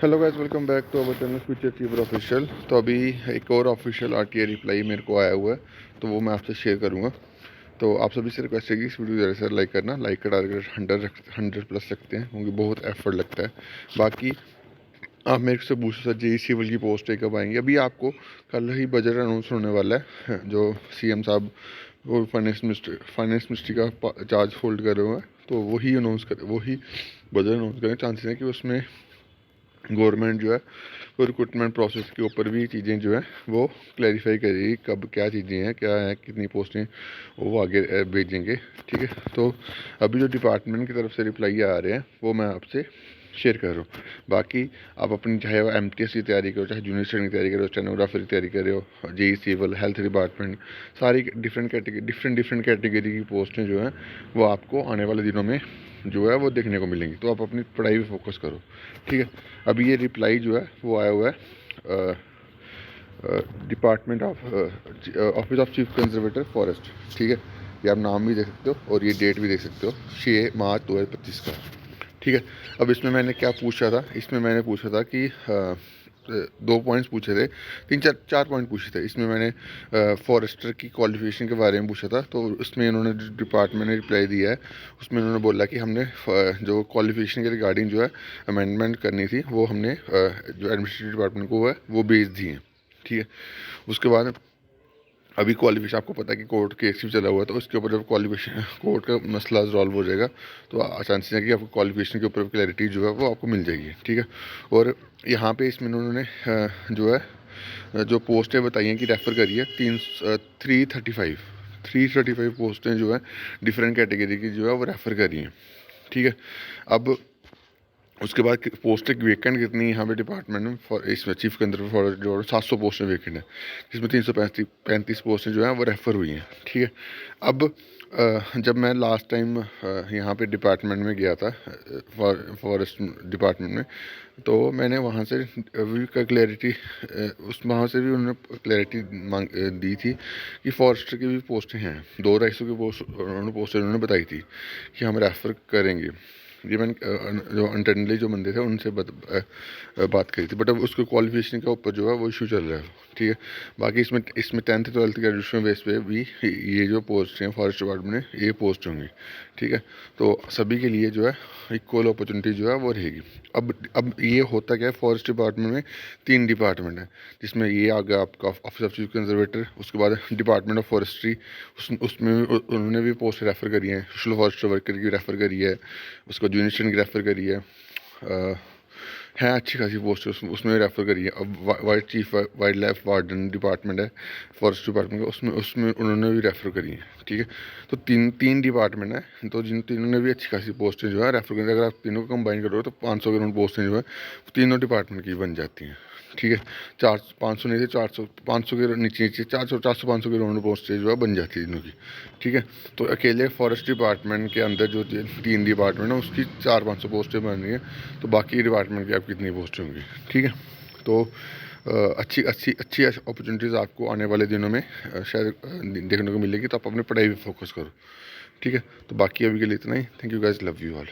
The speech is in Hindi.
Hello guys, welcome back to our channel future achiever official. तो अभी एक और ऑफिशियल आरटीआई रिप्लाई मेरे को आया हुआ है, तो वो मैं आपसे शेयर करूँगा। तो आप सभी से रिक्वेस्ट है कि इस वीडियो ज़्यादा से लाइक करना। लाइक का टारगेट 100 प्लस रखते हैं, क्योंकि बहुत एफर्ट लगता है। बाकी आप मेरे से पूछ सकते जेई सिविल की पोस्ट कब आएंगी। अभी आपको कल ही बजट अनाउंस होने वाला है, जो सीएम साहब वो फाइनेंस मिनिस्ट्री का चार्ज होल्ड कर रहे हुए हैं, तो वही बजट अनाउंस करें। चांसेस हैं कि उसमें गवर्नमेंट जो है वो रिक्रूटमेंट प्रोसेस के ऊपर भी चीज़ें जो है वो क्लैरिफाई करेगी, कब क्या चीज़ें हैं, क्या है, कितनी पोस्टें वो आगे भेजेंगे। ठीक है, तो अभी जो डिपार्टमेंट की तरफ से रिप्लाई आ रहे हैं वो मैं आपसे शेयर कर रहा हूँ। बाकी आप अपनी चाहे वो एमटीएस की तैयारी करो, चाहे जूनियर स्टडी की तैयारी करो, स्टेनोग्राफर की तैयारी कर रहे हो, जेई सिविल, हेल्थ डिपार्टमेंट, सारी डिफरेंट कैटेगरी की पोस्टें जो हैं वो आपको आने वाले दिनों में जो है वो देखने को मिलेंगी। तो आप अपनी पढ़ाई पे फोकस करो। ठीक है, अभी ये रिप्लाई जो है वो आया हुआ है department of office of chief conservator forest. ठीक है, ये आप नाम भी देख सकते हो और ये डेट भी देख सकते हो, 6 मार्च 2025 का। ठीक है, अब इसमें मैंने क्या पूछा था, इसमें मैंने पूछा था कि 2 पॉइंट्स पूछे थे, तीन चार चार पॉइंट पूछे थे। इसमें मैंने फॉरेस्टर की क्वालिफिकेशन के बारे में पूछा था, तो उसमें इन्होंने जो डिपार्टमेंट ने रिप्लाई दिया है उसमें इन्होंने बोला कि हमने जो क्वालिफिकेशन के रिगार्डिंग जो है अमेंडमेंट करनी थी वो हमने जो एडमिनिस्ट्रेटिव डिपार्टमेंट को है वो भेज दी है। ठीक है, उसके बाद अभी क्वालिफिकेशन आपको पता है कि कोर्ट केस भी चला हुआ है, तो उसके ऊपर जब क्वालिफिकेशन कोर्ट का मसला सॉल्व हो जाएगा तो चांसेस है कि आपको क्वालिफिकेशन के ऊपर क्लैरिटी जो है वो आपको मिल जाएगी। ठीक है, और यहाँ पे इसमें उन्होंने जो है जो पोस्टें बताई हैं कि रेफ़र करिए 335 पोस्टें जो है डिफरेंट कैटेगरी की जो है वो रेफ़र करी हैं। ठीक है, अब उसके बाद पोस्टें वेकेंट कितनी यहाँ पे डिपार्टमेंट में इसमें चीफ कंजर्वेटर फॉरेस्ट जो 700 पोस्टें वेकेंट हैं, जिसमें 335 पोस्टें जो हैं वो रेफ़र हुई हैं। ठीक है, अब जब मैं लास्ट टाइम यहाँ पे डिपार्टमेंट में गया था फॉरेस्ट डिपार्टमेंट में, तो मैंने वहाँ से भी का क्लैरिटी उस वहाँ से भी उन्होंने क्लैरिटी दी थी कि फॉरेस्टर की भी पोस्टें हैं, 200-250 की पोस्टें उन्होंने बताई थी कि हम रेफ़र करेंगे। ये मैंने जो इंटरनली जो बंदे थे उनसे बात करी थी, बट अब उसके क्वालिफिकेशन के ऊपर जो है वो इशू चल रहा है। ठीक है, बाकी इसमें इसमें 10th-12th ग्रेजुएशन बेस पे भी ये जो पोस्ट हैं फॉरेस्ट डिपार्टमेंट में ये पोस्ट होंगी। ठीक है, तो सभी के लिए जो है इक्वल अपॉर्चुनिटी जो है वो रहेगी। अब ये होता क्या है, फॉरेस्ट डिपार्टमेंट में 3 डिपार्टमेंट है, जिसमें ये आ गया आपका ऑफिस ऑफ चीफ कंजर्वेटर, उसके बाद डिपार्टमेंट ऑफ फॉरेस्ट्री, उसमें उन्होंने भी पोस्ट रेफ़र करी है, सोशल फॉरेस्ट वर्कर की रेफ़र करी है, उसको जूनियर स्टूडेंट की रेफ़र करी है अच्छी खासी पोस्ट उसमें रेफ़र करी है। अब वाइल्ड लाइफ वार्डन डिपार्टमेंट है फॉरेस्ट डिपार्टमेंट का, उसमें उसमें उन्होंने भी रेफ़र करी है। ठीक है, तो तीन तीन डिपार्टमेंट है, तो जिन तीनों ने भी अच्छी खासी पोस्टें जो है रेफ़र करी। अगर आप तीनों को कंबाइन करोगे तो 500 के राउंड पोस्टें जो है तीनों डिपार्टमेंट की बन जाती हैं। ठीक है, 500 नहीं थे, 400 500 के नीचे नीचे 400 के राउंड पोस्टें जो है बन जाती है तीनों की। ठीक है, तो अकेले फॉरेस्ट डिपार्टमेंट के अंदर जो 3 डिपार्टमेंट है उसकी 400-500 पोस्टें बन रही हैं, तो बाकी डिपार्टमेंट की आप कितनी पोस्टें होंगी। ठीक है, तो अच्छी अच्छी अच्छी अपॉर्चुनिटीज़ आपको आने वाले दिनों में शायद देखने को मिलेगी, तो आप अपनी पढ़ाई पर फोकस करो। ठीक है, तो बाकी अभी के लिए इतना ही। Thank you guys, love you all.